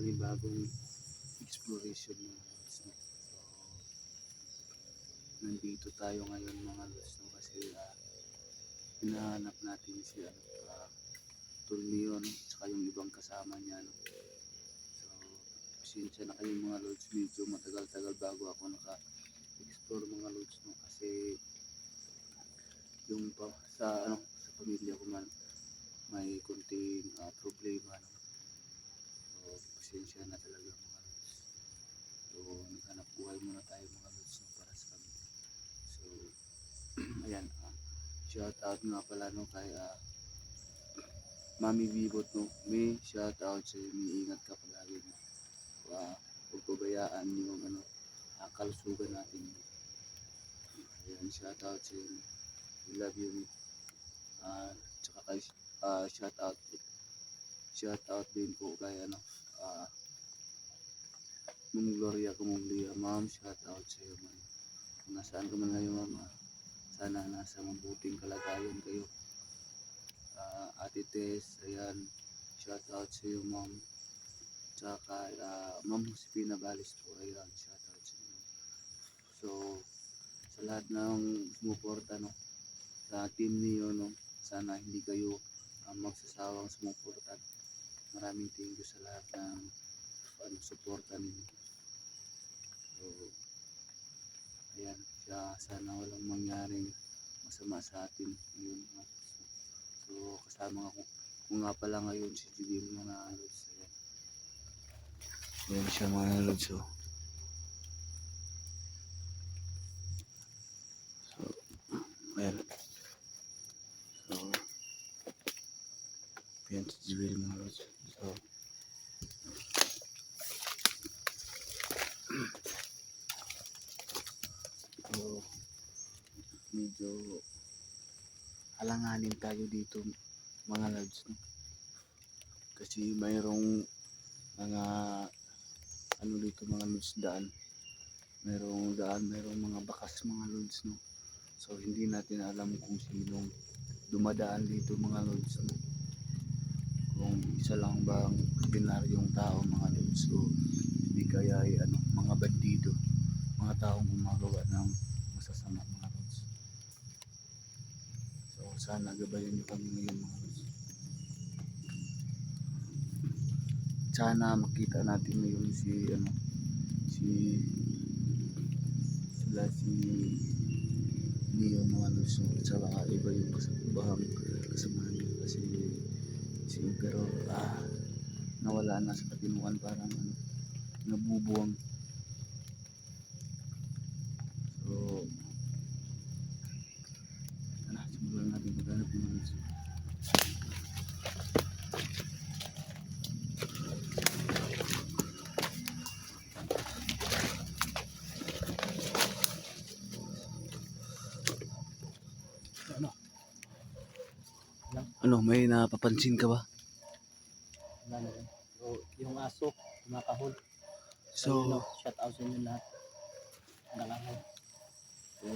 panibagong exploration mga lods, no? So, nandito tayo ngayon mga lods, no? Kasi hinahanap natin si Tulmio, no? Tsaka yung ibang kasama niya, no? So pasensya na kayo mga lods, medyo matagal-tagal bago ako naka-explore mga lods, no? Kasi yung sa pamilya ko man may konting problema, no? So pasensya na talaga mga lods. So naghanap buhay muna tayo mga lods, no? Para sa pamilya. So ayan, shout out nga pala, no, kay Mami Bibot, no? May shout out sa iyo, may ingat ka palagi, no? Huwag pabayaan yung kalusugan natin. Ayan, shout out sa iyo, we love you. Tsaka kay shout out din po kay Ma'am Gloria Kumuglia, ma'am, shout out sa iyo, ma'am. Kung nasaan ka man ngayon, ma'am, sana nasa mabuting kalagayan kayo. Ate Tess, ayan, shout out sa iyo, ma'am. Tsaka Ma'am Josefina Balis po, ayan, shout out sa iyo. So sa lahat ng sumuporta, no, sa team niyo, no, sana hindi kayo magsasawang sumuporta. Maraming thank you sa lahat ng suporta ninyo. So ayan, sana walang mangyaring masama sa atin ngayon, no? So kasama ko nga pala ngayon si Jubil mga lods. Ayan siya mga lods. So ayan. So ayan si Jubil mga lods. So medyo alanganin tayo dito mga lods, no? Kasi mayroong mga dito mga lods, mayroong mga bakas mga lods, no? So hindi natin alam kung sinong dumadaan dito mga lods, no? Kung isa lang bang ordinaryong tao mga lods, so hindi kaya ay mga bandido, mga taong gumagawa ng masasama mga lods. So sana gabayan niyo kami ngayon mga lods. Sana makita natin ngayon si Neo mga lods, at saka iba yung kasamahan niya kasi pero nawala na sa katinuan, parang nabubuwang. So simulan natin maghanap ng mga lods. May napapansin ka ba? Yung aso, kumakahol. So shout out sa inyo lahat. Nalangay. So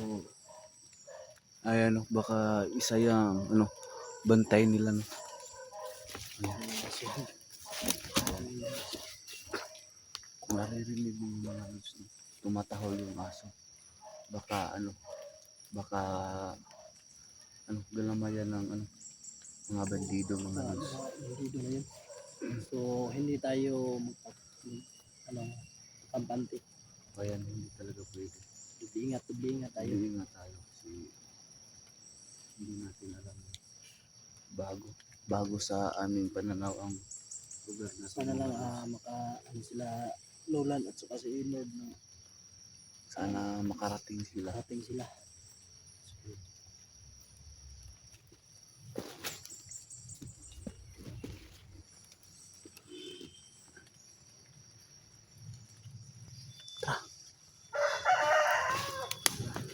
ayan, baka isa yung bantay nila, no? Kung naririnig mo mga lods, no, tumatahol yung aso, baka galamayan ng mga bandido mga lods. Bandido na yun. So hindi tayo kampante. Ayan, hindi talaga pwede. Ingat tayo. Ingat tayo kasi hindi natin alam, bago sa aming pananaw ang lugar na sana lang sila Nolan at saka si Inord, no? Sana makarating sila.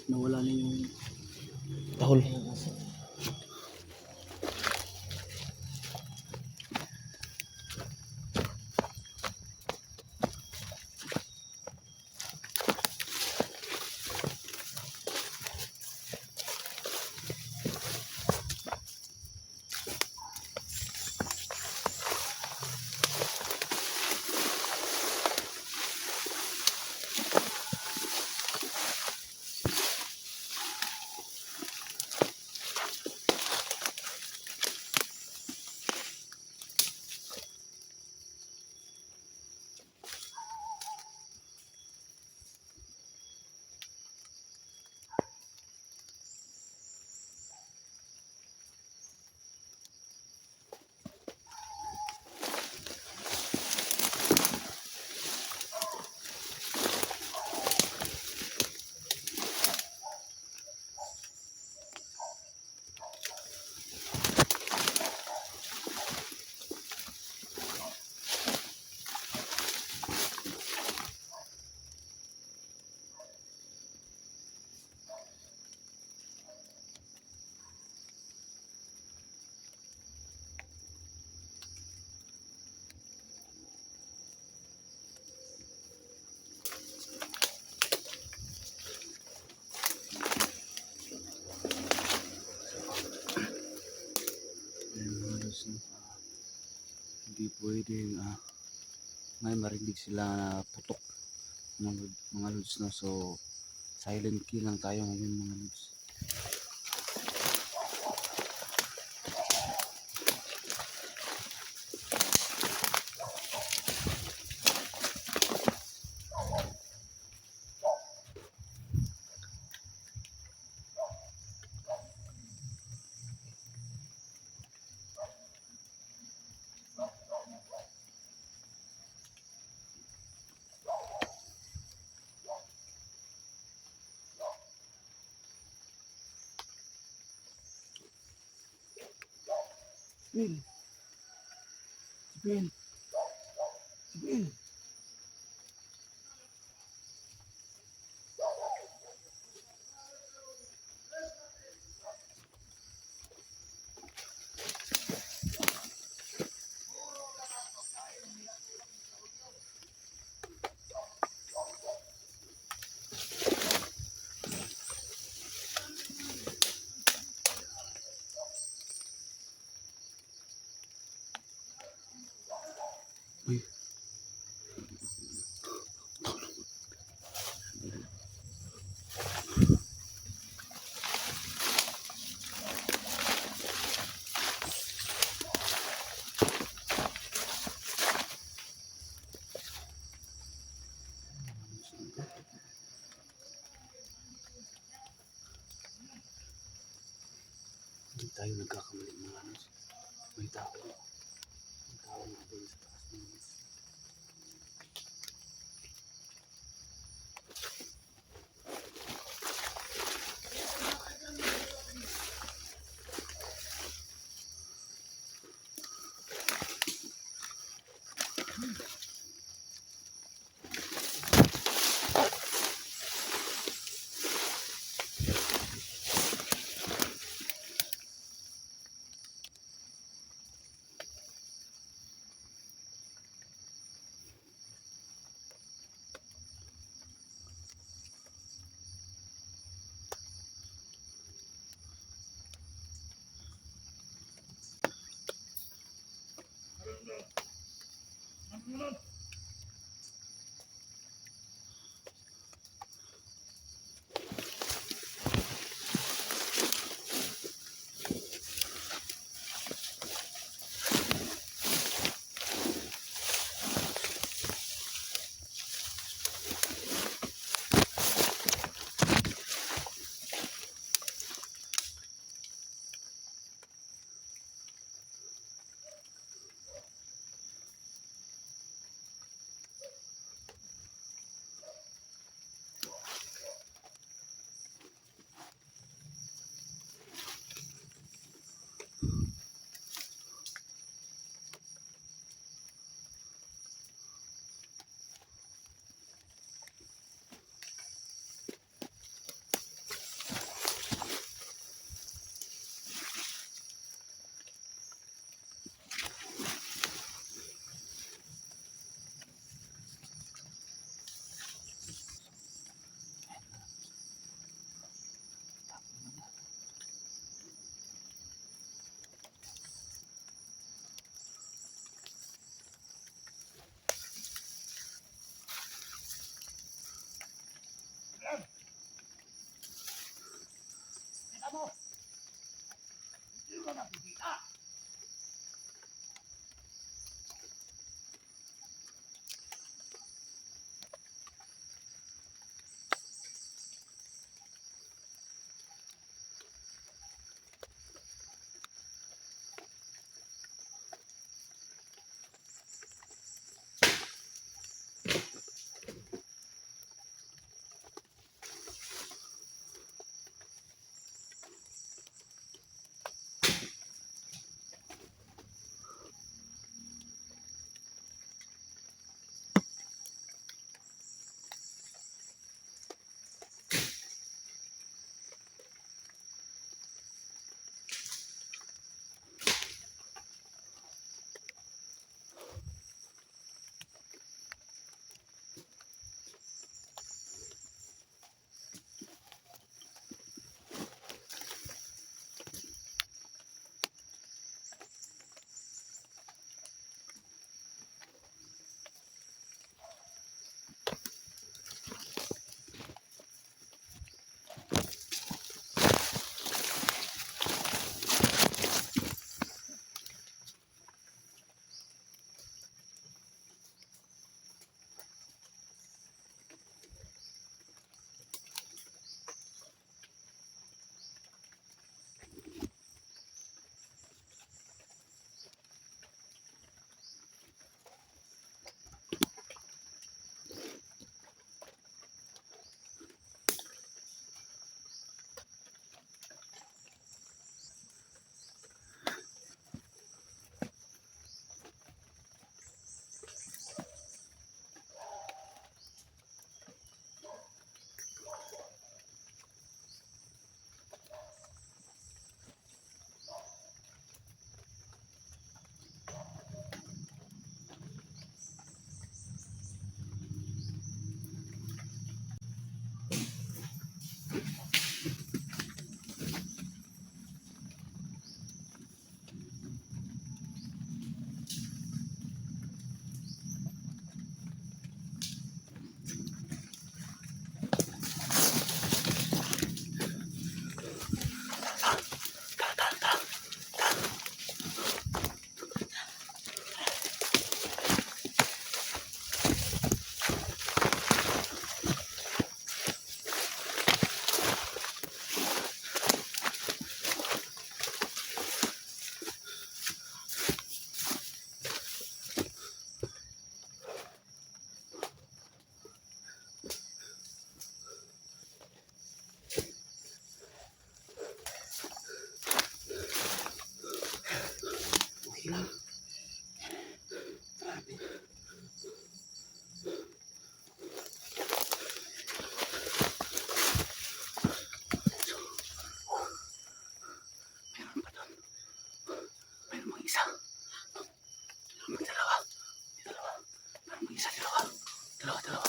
Nawala na yung tahol. hindi pwedeng may marinig sila na putok mga lods, no? So silent kill lang tayo ngayon mga lods. Bill. Bill. Bill. Uy. Hindi tayo nagkakamali mga lods. May tao. May tao na doon sa taas mga lods. May dalawa. May dalawa. May isa, dalawa. Dalawa, dalawa.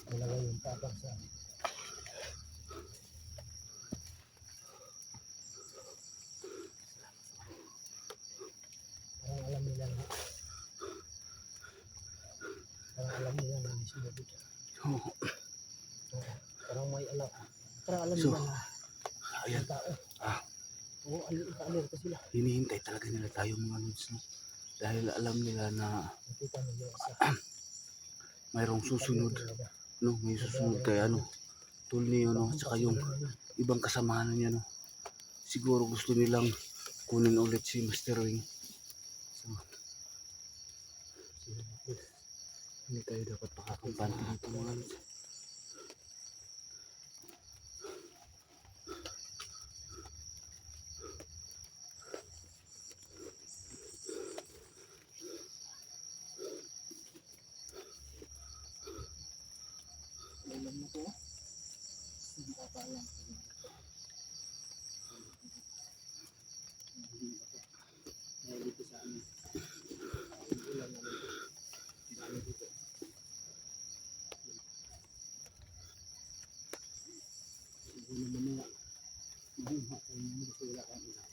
Dalawa yung tapang sa parang alam nila na may sunod dito. Oo. Parang may alam. Parang alam So, nila na ayan. may tao. Ah, Oo, alerto sila. hinihintay talaga nila tayo mga lods, no? Dahil alam nila na Nakita nila sa mayroong susunod, no? May susunod kay ano, Tulnio, no? Tsaka yung ibang kasamahan niya, no? Siguro gusto nilang kunin ulit si Master Wing. So, hindi tayo dapat pakakampante dito mga lods. alam mo ko. Hindi ka pa alam. Dahil dito sa amin. Ulan na dito. Dami dito. Siguro mamaya. Mabuha tayo nyo kasi wala kang ulan.